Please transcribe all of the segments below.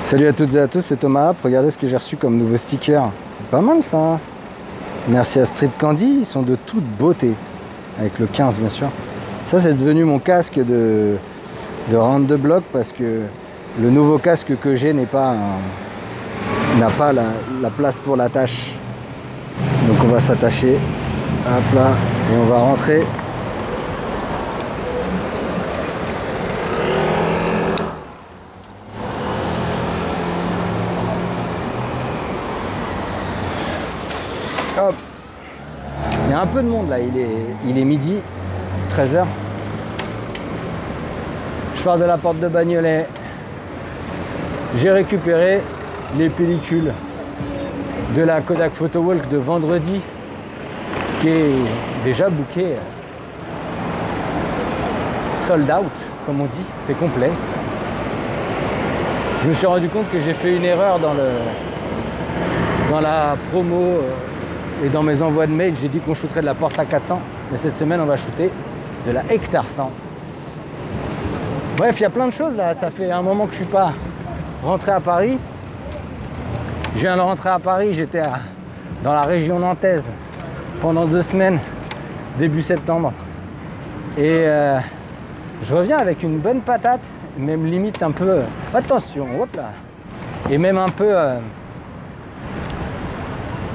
Salut à toutes et à tous, c'est Thomas App. Regardez ce que j'ai reçu comme nouveau sticker. C'est pas mal ça. Merci à Street Candy, ils sont de toute beauté. Avec le 15 bien sûr. Ça c'est devenu mon casque de round de bloc parce que le nouveau casque que j'ai n'a pas la place pour l'attache. Donc on va s'attacher. Hop là. Et on va rentrer. Hop. Il y a un peu de monde là, il est midi, 13h. Je pars de la porte de Bagnolet. J'ai récupéré les pellicules de la Kodak Photo Walk de vendredi qui est déjà booké. Sold out, comme on dit, c'est complet. Je me suis rendu compte que j'ai fait une erreur dans la promo et dans mes envois de mail. J'ai dit qu'on shooterait de la Porta 400, mais cette semaine on va shooter de la Hectare 100. Bref, il y a plein de choses là. Ça fait un moment que je suis pas rentré à Paris. Je viens de rentrer à Paris, j'étais dans la région nantaise pendant 2 semaines, début septembre. Et je reviens avec une bonne patate, même limite un peu... attention, hop là. Et même un peu...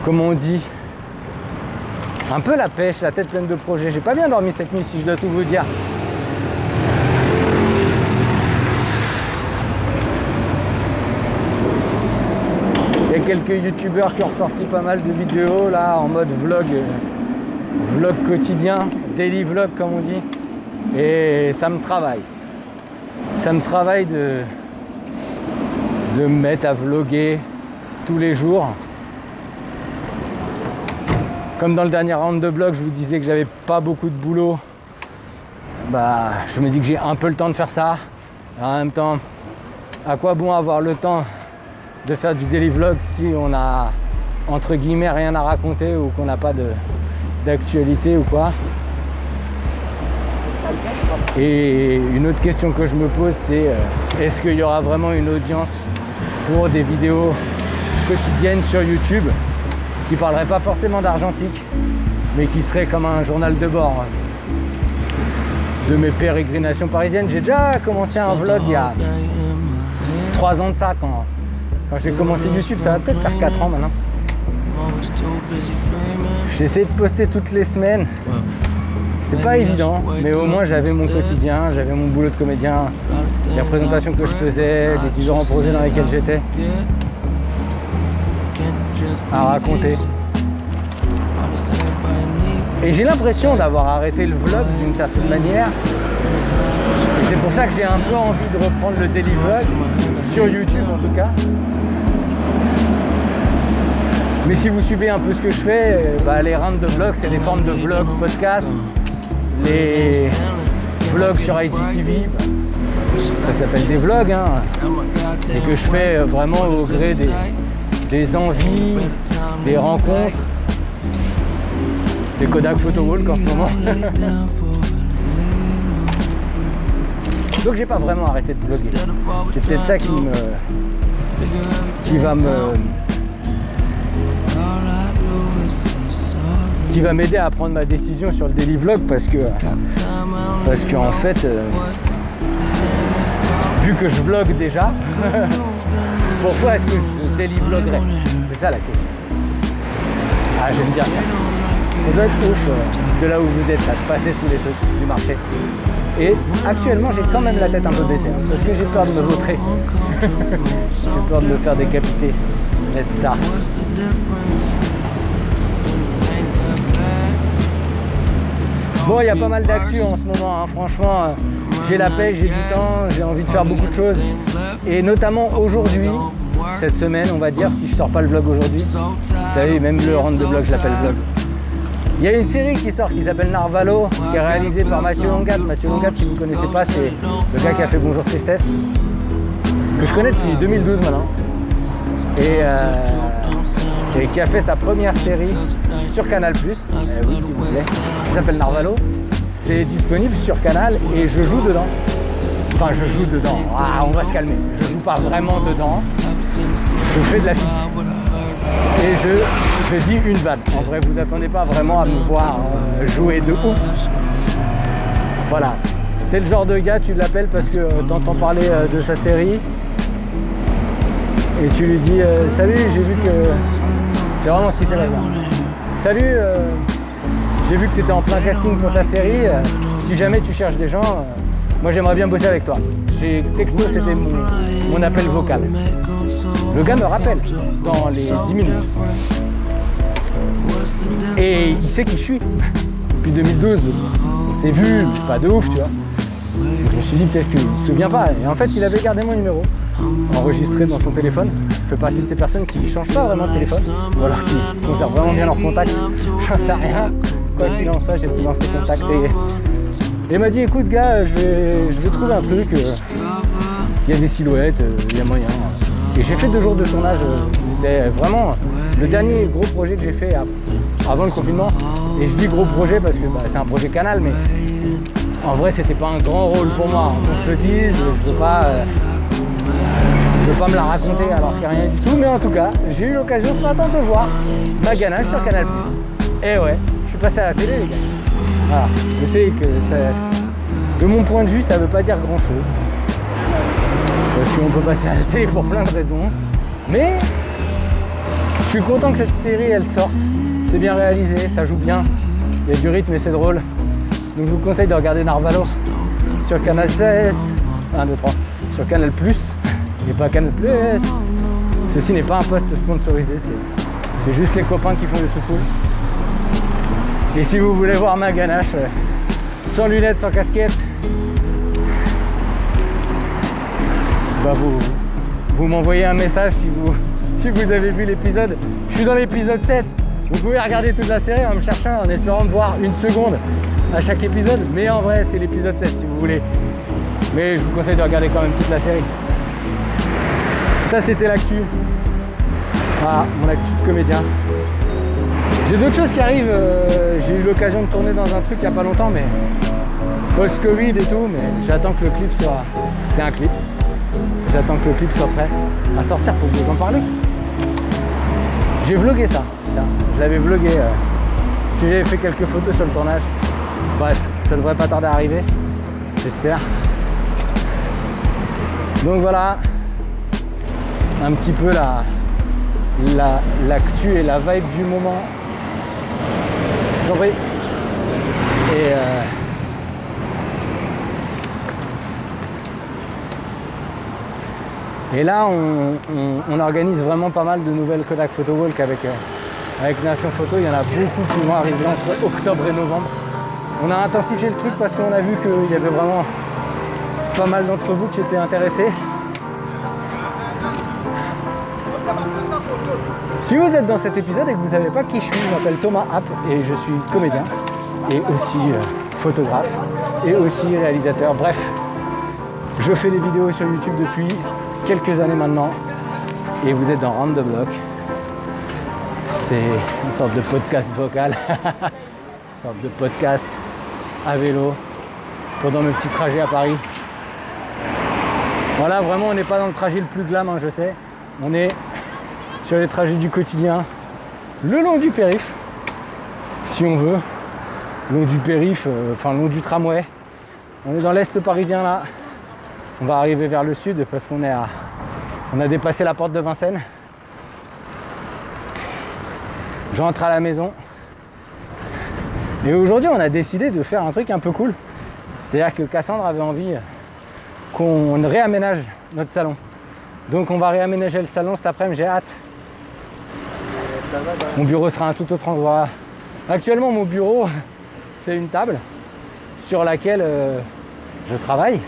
comment on dit, un peu la pêche, la tête pleine de projets. J'ai pas bien dormi cette nuit, si je dois tout vous dire. Il y a quelques youtubeurs qui ont ressorti pas mal de vidéos là en mode vlog quotidien, daily vlog comme on dit. Et ça me travaille. Ça me travaille de me mettre à vlogger tous les jours. Comme dans le dernier round de vlog, je vous disais que j'avais pas beaucoup de boulot. Bah, je me dis que j'ai un peu le temps de faire ça. En même temps, à quoi bon avoir le temps de faire du daily vlog si on a entre guillemets rien à raconter ou qu'on n'a pas d'actualité ou quoi. Et une autre question que je me pose, c'est est-ce qu'il y aura vraiment une audience pour des vidéos quotidiennes sur YouTube qui parlerait pas forcément d'argentique, mais qui serait comme un journal de bord de mes pérégrinations parisiennes. J'ai déjà commencé un vlog il y a 3 ans de ça, quand j'ai commencé YouTube. Ça va peut-être faire 4 ans maintenant. J'ai essayé de poster toutes les semaines. C'était pas évident, mais au moins j'avais mon quotidien, j'avais mon boulot de comédien, les représentations que je faisais, les différents projets dans lesquels j'étais à raconter. Et j'ai l'impression d'avoir arrêté le vlog d'une certaine manière. Et c'est pour ça que j'ai un peu envie de reprendre le daily vlog, sur YouTube en tout cas. Mais si vous suivez un peu ce que je fais, bah, les rounds de vlog, c'est des formes de vlog podcast. Les vlogs sur IGTV, ça s'appelle des vlogs, hein, et que je fais vraiment au gré des envies, des rencontres, des Kodak Photo Walk en ce moment. Donc j'ai pas vraiment arrêté de vlogger. C'est peut-être ça qui va m'aider à prendre ma décision sur le daily vlog, parce que en fait vu que je vlog déjà, pourquoi est-ce que je daily vloggerais? C'est ça la question. Ah, je vais me dire ça. Ça doit être ouf de là où vous êtes, là, de passer sous les trucs du marché. Et actuellement, j'ai quand même la tête un peu baissée, hein, parce que j'ai peur de me vautrer. J'ai peur de me faire décapiter. Let's start. Bon, il y a pas mal d'actu en ce moment, hein. Franchement, j'ai la pêche, j'ai du temps, j'ai envie de faire beaucoup de choses. Et notamment aujourd'hui, cette semaine, on va dire, si je sors pas le vlog aujourd'hui, vous savez, même le round de vlog, je l'appelle vlog. Il y a une série qui sort qui s'appelle Narvalo, qui est réalisée par Mathieu Longat. Mathieu Longat, si vous ne connaissez pas, c'est le gars qui a fait Bonjour Tristesse, que je connais depuis 2012 maintenant. Et qui a fait sa première série sur Canal+. Oui, s'il vous plaît. Ça s'appelle Narvalo. C'est disponible sur Canal et je joue dedans. Enfin, je joue dedans. Ah, on va se calmer. Je joue pas vraiment dedans. je fais de la physique. Et je dis une vanne. En vrai, vous attendez pas vraiment à me voir jouer de ouf. Voilà. C'est le genre de gars, tu l'appelles parce que t'entends parler de sa série. Et tu lui dis salut, j'ai vu que... C'est vraiment ce qui fait la vanne. Salut, j'ai vu que tu étais en plein casting pour ta série. Si jamais tu cherches des gens, moi j'aimerais bien bosser avec toi. J'ai texto, c'était mon appel vocal. Le gars me rappelle dans les 10 minutes. Et il sait qui je suis. Depuis 2012, on s'est vu, pas de ouf, tu vois. Je me suis dit peut-être qu'il ne se souvient pas. Et en fait, il avait gardé mon numéro, enregistré dans son téléphone. Je fais partie de ces personnes qui ne changent pas vraiment de téléphone, ou alors qui conservent vraiment bien leurs contacts. J'en sais rien. Quoi qu'il en soit, j'ai pris dans ses contacts et il m'a dit écoute gars, je vais trouver un truc. Il y a des silhouettes, il y a moyen. Et j'ai fait 2 jours de tournage. C'était vraiment le dernier gros projet que j'ai fait avant le confinement. Et je dis gros projet parce que c'est un projet Canal, mais en vrai c'était pas un grand rôle pour moi. Qu'on se le dise, je veux pas me la raconter alors qu'il n'y a rien du tout. Mais en tout cas, j'ai eu l'occasion ce matin de voir ma ganache sur Canal+. Et ouais, je suis passé à la télé les gars. Voilà, je sais que de mon point de vue, ça veut pas dire grand chose. Parce qu'on peut passer à la télé pour plein de raisons. Mais je suis content que cette série elle sorte. C'est bien réalisé, ça joue bien. Il y a du rythme et c'est drôle. Donc je vous conseille de regarder Narvalo sur Canal 16. 1, 2, 3. Sur Canal+. Et pas Canal+. Ceci n'est pas un post sponsorisé, c'est juste les copains qui font des trucs cool. Et si vous voulez voir ma ganache, sans lunettes, sans casquette, bah vous m'envoyez un message si vous avez vu l'épisode. Je suis dans l'épisode 7. Vous pouvez regarder toute la série en me cherchant, en espérant me voir 1 seconde à chaque épisode. Mais en vrai, c'est l'épisode 7 si vous voulez. Mais je vous conseille de regarder quand même toute la série. Ça, c'était l'actu. Voilà, mon actu de comédien. J'ai d'autres choses qui arrivent. J'ai eu l'occasion de tourner dans un truc il n'y a pas longtemps, mais post-Covid et tout. Mais j'attends que le clip soit... C'est un clip. J'attends que le clip soit prêt à sortir pour vous en parler. J'ai vlogué ça. Tiens, je l'avais vlogué. Si j'avais fait quelques photos sur le tournage. Bref, ça devrait pas tarder à arriver. J'espère. Donc voilà. Un petit peu l'actu et la vibe du moment. J'en prie. Et là, on organise vraiment pas mal de nouvelles Kodak Photo Walk avec Nation Photo. Il y en a beaucoup qui vont arriver entre octobre et novembre. On a intensifié le truc parce qu'on a vu qu'il y avait vraiment pas mal d'entre vous qui étaient intéressés. Si vous êtes dans cet épisode et que vous ne savez pas qui je suis, je m'appelle Thomas App et je suis comédien et aussi photographe et aussi réalisateur. Bref, je fais des vidéos sur YouTube depuis quelques années maintenant et vous êtes dans Round the Block. C'est une sorte de podcast vocal, une sorte de podcast à vélo pendant mes petits trajets à Paris. Voilà, vraiment on n'est pas dans le trajet le plus glam, hein, je sais. On est sur les trajets du quotidien, le long du périph', si on veut, long du périph', enfin long du tramway. On est dans l'est parisien là. On va arriver vers le sud parce qu'on a dépassé la porte de Vincennes. J'entre à la maison. Et aujourd'hui, on a décidé de faire un truc un peu cool. C'est-à-dire que Cassandre avait envie qu'on réaménage notre salon. Donc on va réaménager le salon cet après-midi, j'ai hâte. Mon bureau sera un tout autre endroit. Actuellement, mon bureau, c'est une table sur laquelle je travaille.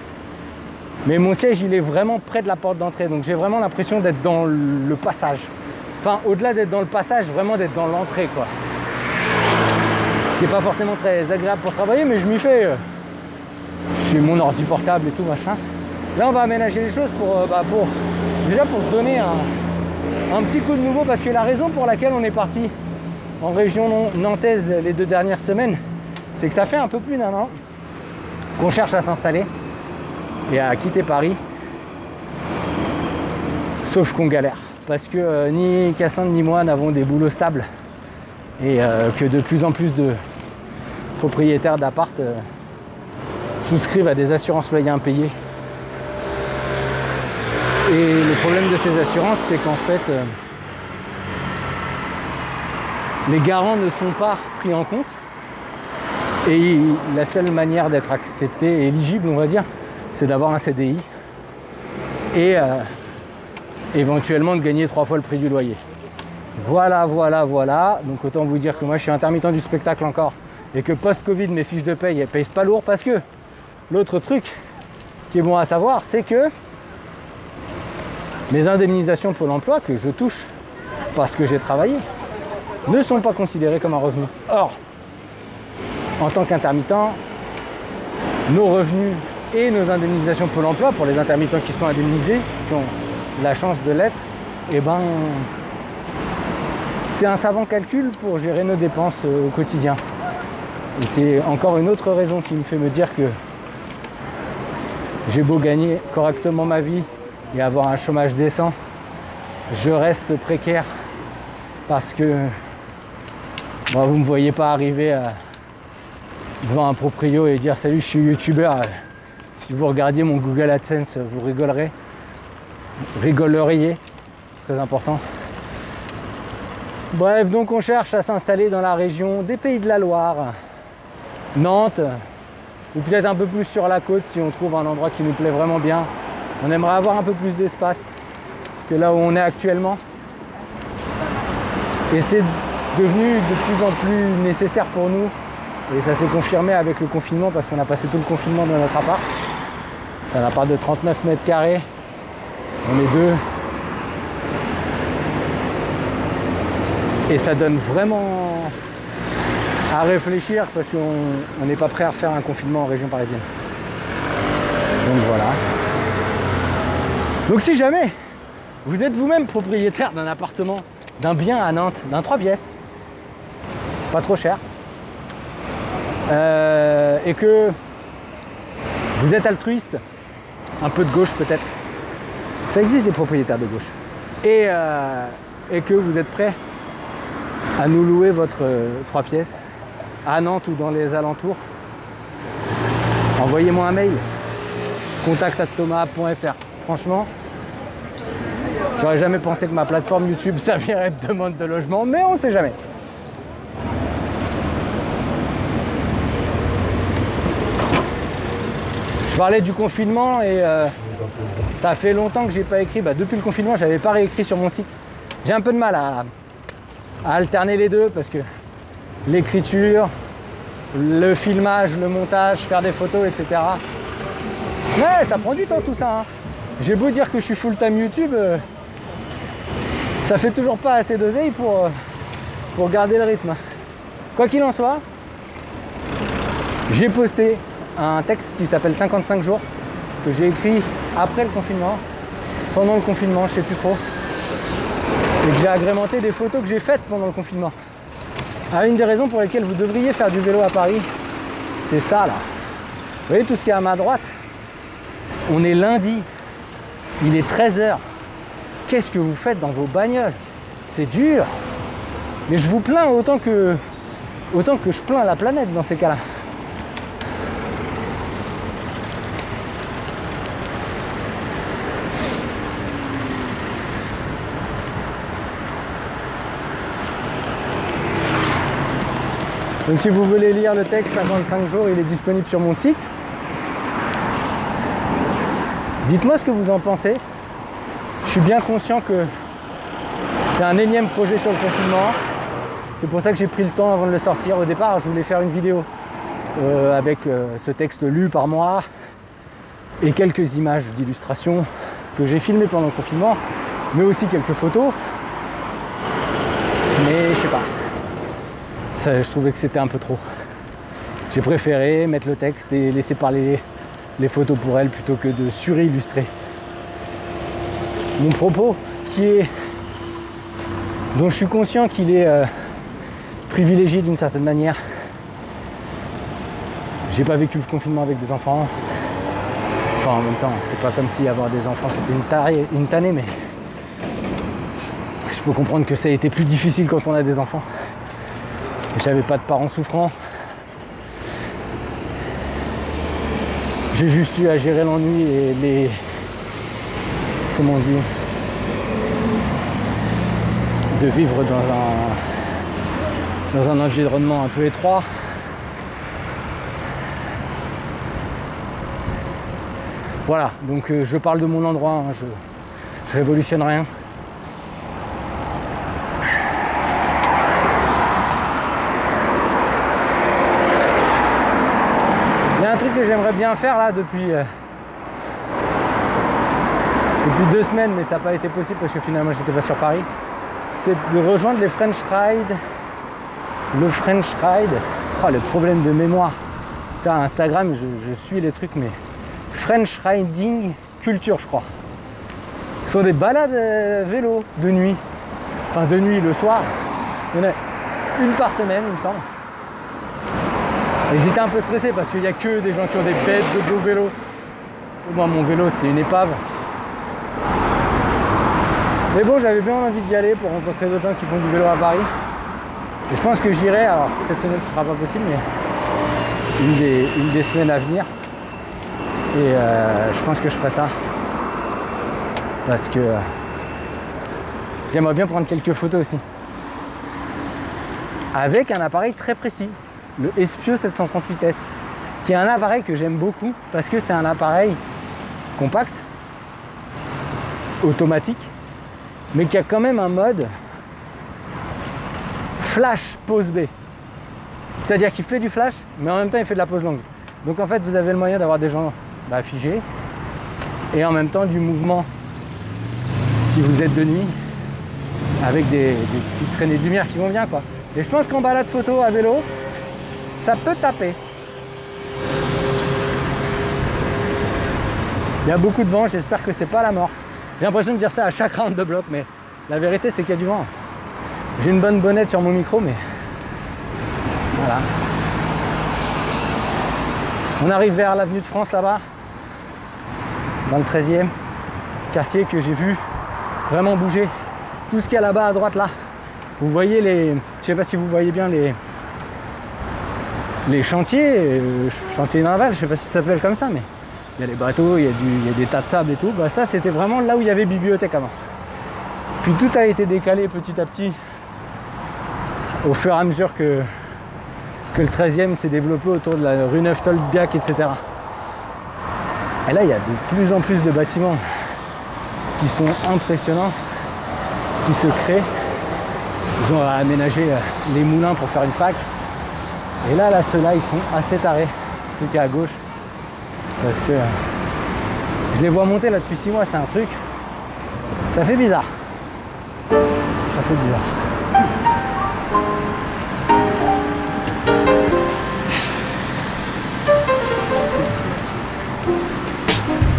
Mais mon siège, il est vraiment près de la porte d'entrée. Donc j'ai vraiment l'impression d'être dans le passage. Enfin, au-delà d'être dans le passage, vraiment d'être dans l'entrée, quoi. Ce qui n'est pas forcément très agréable pour travailler, mais je m'y fais. J'ai mon ordi portable et tout, machin. Là, on va aménager les choses déjà pour se donner un petit coup de nouveau, parce que la raison pour laquelle on est parti en région nantaise les 2 dernières semaines, c'est que ça fait un peu plus d'1 an qu'on cherche à s'installer et à quitter Paris. Sauf qu'on galère, parce que ni Cassandre ni moi n'avons des boulots stables, et que de plus en plus de propriétaires d'appart souscrivent à des assurances loyers impayés. Et le problème de ces assurances, c'est qu'en fait, les garants ne sont pas pris en compte. Et la seule manière d'être accepté et éligible, on va dire, c'est d'avoir un CDI et éventuellement de gagner 3 fois le prix du loyer. Voilà. Donc autant vous dire que moi je suis intermittent du spectacle encore et que post-Covid, mes fiches de paye, elles pèsent pas lourd, parce que l'autre truc qui est bon à savoir, c'est que mes indemnisations Pôle emploi que je touche parce que j'ai travaillé ne sont pas considérées comme un revenu. Or, en tant qu'intermittent, nos revenus et nos indemnisations Pôle emploi, pour les intermittents qui sont indemnisés, qui ont la chance de l'être, eh ben, c'est un savant calcul pour gérer nos dépenses au quotidien. Et c'est encore une autre raison qui me fait me dire que j'ai beau gagner correctement ma vie et avoir un chômage décent, je reste précaire parce que bon, vous ne me voyez pas arriver devant un proprio et dire salut, je suis youtubeur. Si vous regardiez mon Google AdSense, vous rigoleriez, très important. Bref, donc on cherche à s'installer dans la région des Pays de la Loire, Nantes, ou peut-être un peu plus sur la côte si on trouve un endroit qui nous plaît vraiment bien. On aimerait avoir un peu plus d'espace que là où on est actuellement. Et c'est devenu de plus en plus nécessaire pour nous. Et ça s'est confirmé avec le confinement, parce qu'on a passé tout le confinement dans notre appart. C'est un appart de 39 mètres carrés. On est deux. Et ça donne vraiment à réfléchir, parce qu'on n'est pas prêt à refaire un confinement en région parisienne. Donc voilà. Donc si jamais vous êtes vous-même propriétaire d'un appartement, d'un bien à Nantes, d'un 3 pièces, pas trop cher, et que vous êtes altruiste, un peu de gauche peut-être, ça existe des propriétaires de gauche, et que vous êtes prêt à nous louer votre 3 pièces à Nantes ou dans les alentours, envoyez-moi un mail, contact@thomas.fr. Franchement, j'aurais jamais pensé que ma plateforme YouTube servirait de demande de logement, mais on sait jamais. Je parlais du confinement et ça fait longtemps que j'ai pas écrit. Depuis le confinement, j'avais pas réécrit sur mon site. J'ai un peu de mal à alterner les deux, parce que l'écriture, le filmage, le montage, faire des photos, etc. Ouais, ça prend du temps tout ça, hein. J'ai beau dire que je suis full-time YouTube, ça fait toujours pas assez d'oseille pour garder le rythme. Quoi qu'il en soit, j'ai posté un texte qui s'appelle 55 jours, que j'ai écrit après le confinement, pendant le confinement, je sais plus trop, et que j'ai agrémenté des photos que j'ai faites pendant le confinement. Une des raisons pour lesquelles vous devriez faire du vélo à Paris, c'est ça là. Vous voyez tout ce qu'il y a à ma droite? On est lundi, il est 13 h. Qu'est-ce que vous faites dans vos bagnoles? C'est dur. Mais je vous plains autant que je plains la planète dans ces cas-là. Donc si vous voulez lire le texte 55 jours, il est disponible sur mon site. Dites-moi ce que vous en pensez. Je suis bien conscient que c'est un énième projet sur le confinement. C'est pour ça que j'ai pris le temps avant de le sortir. Au départ, je voulais faire une vidéo avec ce texte lu par moi et quelques images d'illustration que j'ai filmées pendant le confinement, mais aussi quelques photos. Mais je sais pas. Je trouvais que c'était un peu trop. J'ai préféré mettre le texte et laisser parler les photos pour elles plutôt que de surillustrer mon propos, dont je suis conscient qu'il est privilégié d'une certaine manière. J'ai pas vécu le confinement avec des enfants. Enfin, en même temps, c'est pas comme si avoir des enfants c'était une tannée, mais Je peux comprendre que ça a été plus difficile quand on a des enfants. J'avais pas de parents souffrants. J'ai juste eu à gérer l'ennui et les... Comment on dit? De vivre dans un environnement un peu étroit. Voilà, donc je parle de mon endroit, hein, je révolutionne rien. Il y a un truc que j'aimerais bien faire là depuis 2 semaines, mais ça n'a pas été possible parce que finalement j'étais pas sur Paris. C'est de rejoindre les French Ride. Le French Ride. Oh, le problème de mémoire. Tiens, Instagram, je suis les trucs, mais French Riding Culture, je crois. Ce sont des balades vélo de nuit. Enfin, de nuit, le soir. Il y en a une par semaine, il me semble. Et j'étais un peu stressé parce qu'il n'y a que des gens qui ont des bêtes de beaux vélos. Moi, mon vélo, c'est une épave. Mais bon, j'avais bien envie d'y aller pour rencontrer d'autres gens qui font du vélo à Paris. Et je pense que j'irai, alors cette semaine ce sera pas possible, mais une des semaines à venir. Et je pense que je ferai ça. Parce que j'aimerais bien prendre quelques photos aussi. Avec un appareil très précis, le Espio 738S, qui est un appareil que j'aime beaucoup parce que c'est un appareil compact, automatique, mais qui a quand même un mode flash pause B. C'est-à-dire qu'il fait du flash, mais en même temps il fait de la pause longue. Donc en fait vous avez le moyen d'avoir des gens figés et en même temps du mouvement si vous êtes de nuit avec des petites traînées de lumière qui vont bien quoi. Et je pense qu'en balade photo à vélo, ça peut taper. Il y a beaucoup de vent, j'espère que c'est pas la mort. J'ai l'impression de dire ça à chaque round de bloc, mais la vérité c'est qu'il y a du vent. J'ai une bonne bonnette sur mon micro, mais voilà. On arrive vers l'avenue de France là-bas, dans le 13e, quartier que j'ai vu vraiment bouger. Tout ce qu'il y a là-bas à droite là, vous voyez les... Je sais pas si vous voyez bien les chantiers, chantiers navals, je sais pas si ça s'appelle comme ça, mais il y a les bateaux, il y a des tas de sable et tout. Bah ça c'était vraiment là où il y avait bibliothèque avant. Puis tout a été décalé petit à petit au fur et à mesure que le 13e s'est développé autour de la rue Neuf-Tolbiac, etc. Et là il y a de plus en plus de bâtiments qui sont impressionnants, qui se créent. Ils ont aménagé les moulins pour faire une fac. Et là ceux-là, ils sont assez tarés, ceux qui sont à gauche. Parce que je les vois monter là depuis 6 mois, c'est un truc. Ça fait bizarre. Ça fait bizarre.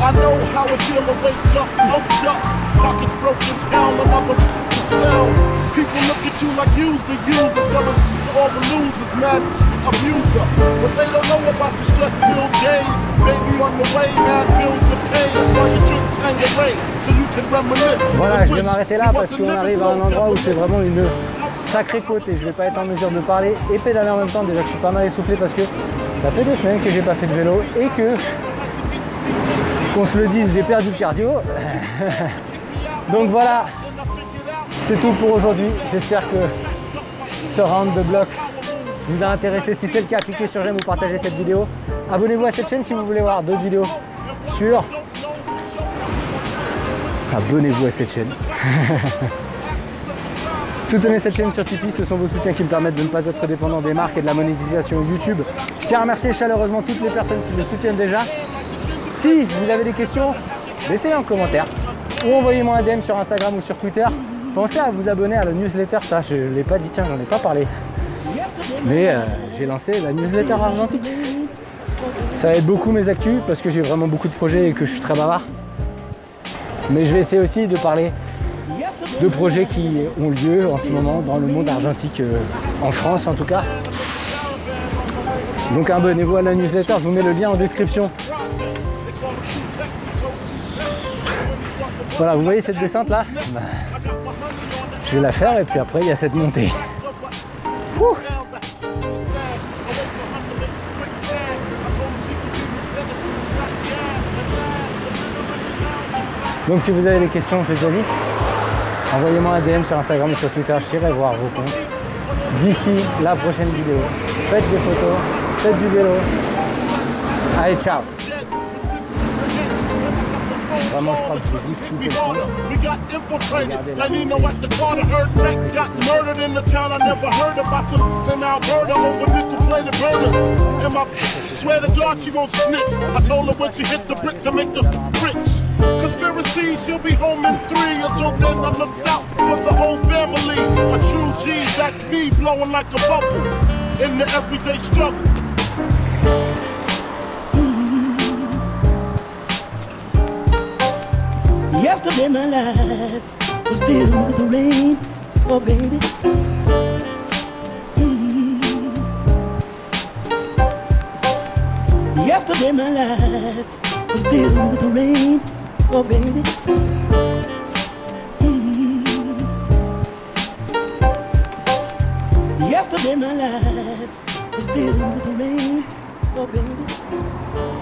I know how it feel to wake up, locked up, pockets broke as hell, another cell. People look at you like you's the user, selling all the losers, mad abuser. But they don't know about the stress-filled game. Baby on the way, mad bills to pay. That's why you drink Tanqueray, so you can reminisce. Voilà, je vais m'arrêter là parce qu'on arrive à un endroit où c'est vraiment une sacrée côte et je vais pas être en mesure de parler et pédaler en même temps. Déjà que je suis pas mal essoufflé parce que ça fait 2 semaines que j'ai pas fait de vélo et que, qu'on se le dise, j'ai perdu le cardio. Donc voilà, c'est tout pour aujourd'hui. J'espère que ce round de bloc vous a intéressé. Si c'est le cas, cliquez sur j'aime ou partagez cette vidéo. Abonnez-vous à cette chaîne si vous voulez voir d'autres vidéos sur... Abonnez-vous à cette chaîne. Soutenez cette chaîne sur Tipeee, ce sont vos soutiens qui me permettent de ne pas être dépendant des marques et de la monétisation YouTube. Je tiens à remercier chaleureusement toutes les personnes qui me soutiennent déjà. Si vous avez des questions, laissez en commentaire ou envoyez-moi un DM sur Instagram ou sur Twitter. Pensez à vous abonner à la newsletter, ça je ne l'ai pas dit, tiens, j'en ai pas parlé. Mais j'ai lancé la newsletter argentique. Ça aide beaucoup mes actus parce que j'ai vraiment beaucoup de projets et que je suis très bavard. Mais je vais essayer aussi de parler de projets qui ont lieu en ce moment dans le monde argentique, en France en tout cas. Donc abonnez-vous à la newsletter, je vous mets le lien en description. Voilà, vous voyez cette descente là, Je vais la faire et puis après il y a cette montée. Ouh. Donc si vous avez des questions, je les ai mis. Envoyez-moi un DM sur Instagram ou sur Twitter, j'irai voir vos comptes. D'ici la prochaine vidéo, faites des photos, faites du vélo. Allez, ciao. Vraiment, je crois que j'ai juste coupé le son. Regardez là. Conspiracy, she'll be home in 3. Until then, I looks out for the whole family. A true G, that's me, blowing like a bubble in the everyday struggle. Yesterday my life was filled with the rain, oh baby. Yesterday my life was filled with the rain, oh baby. Yesterday my life was filled with the rain, oh baby.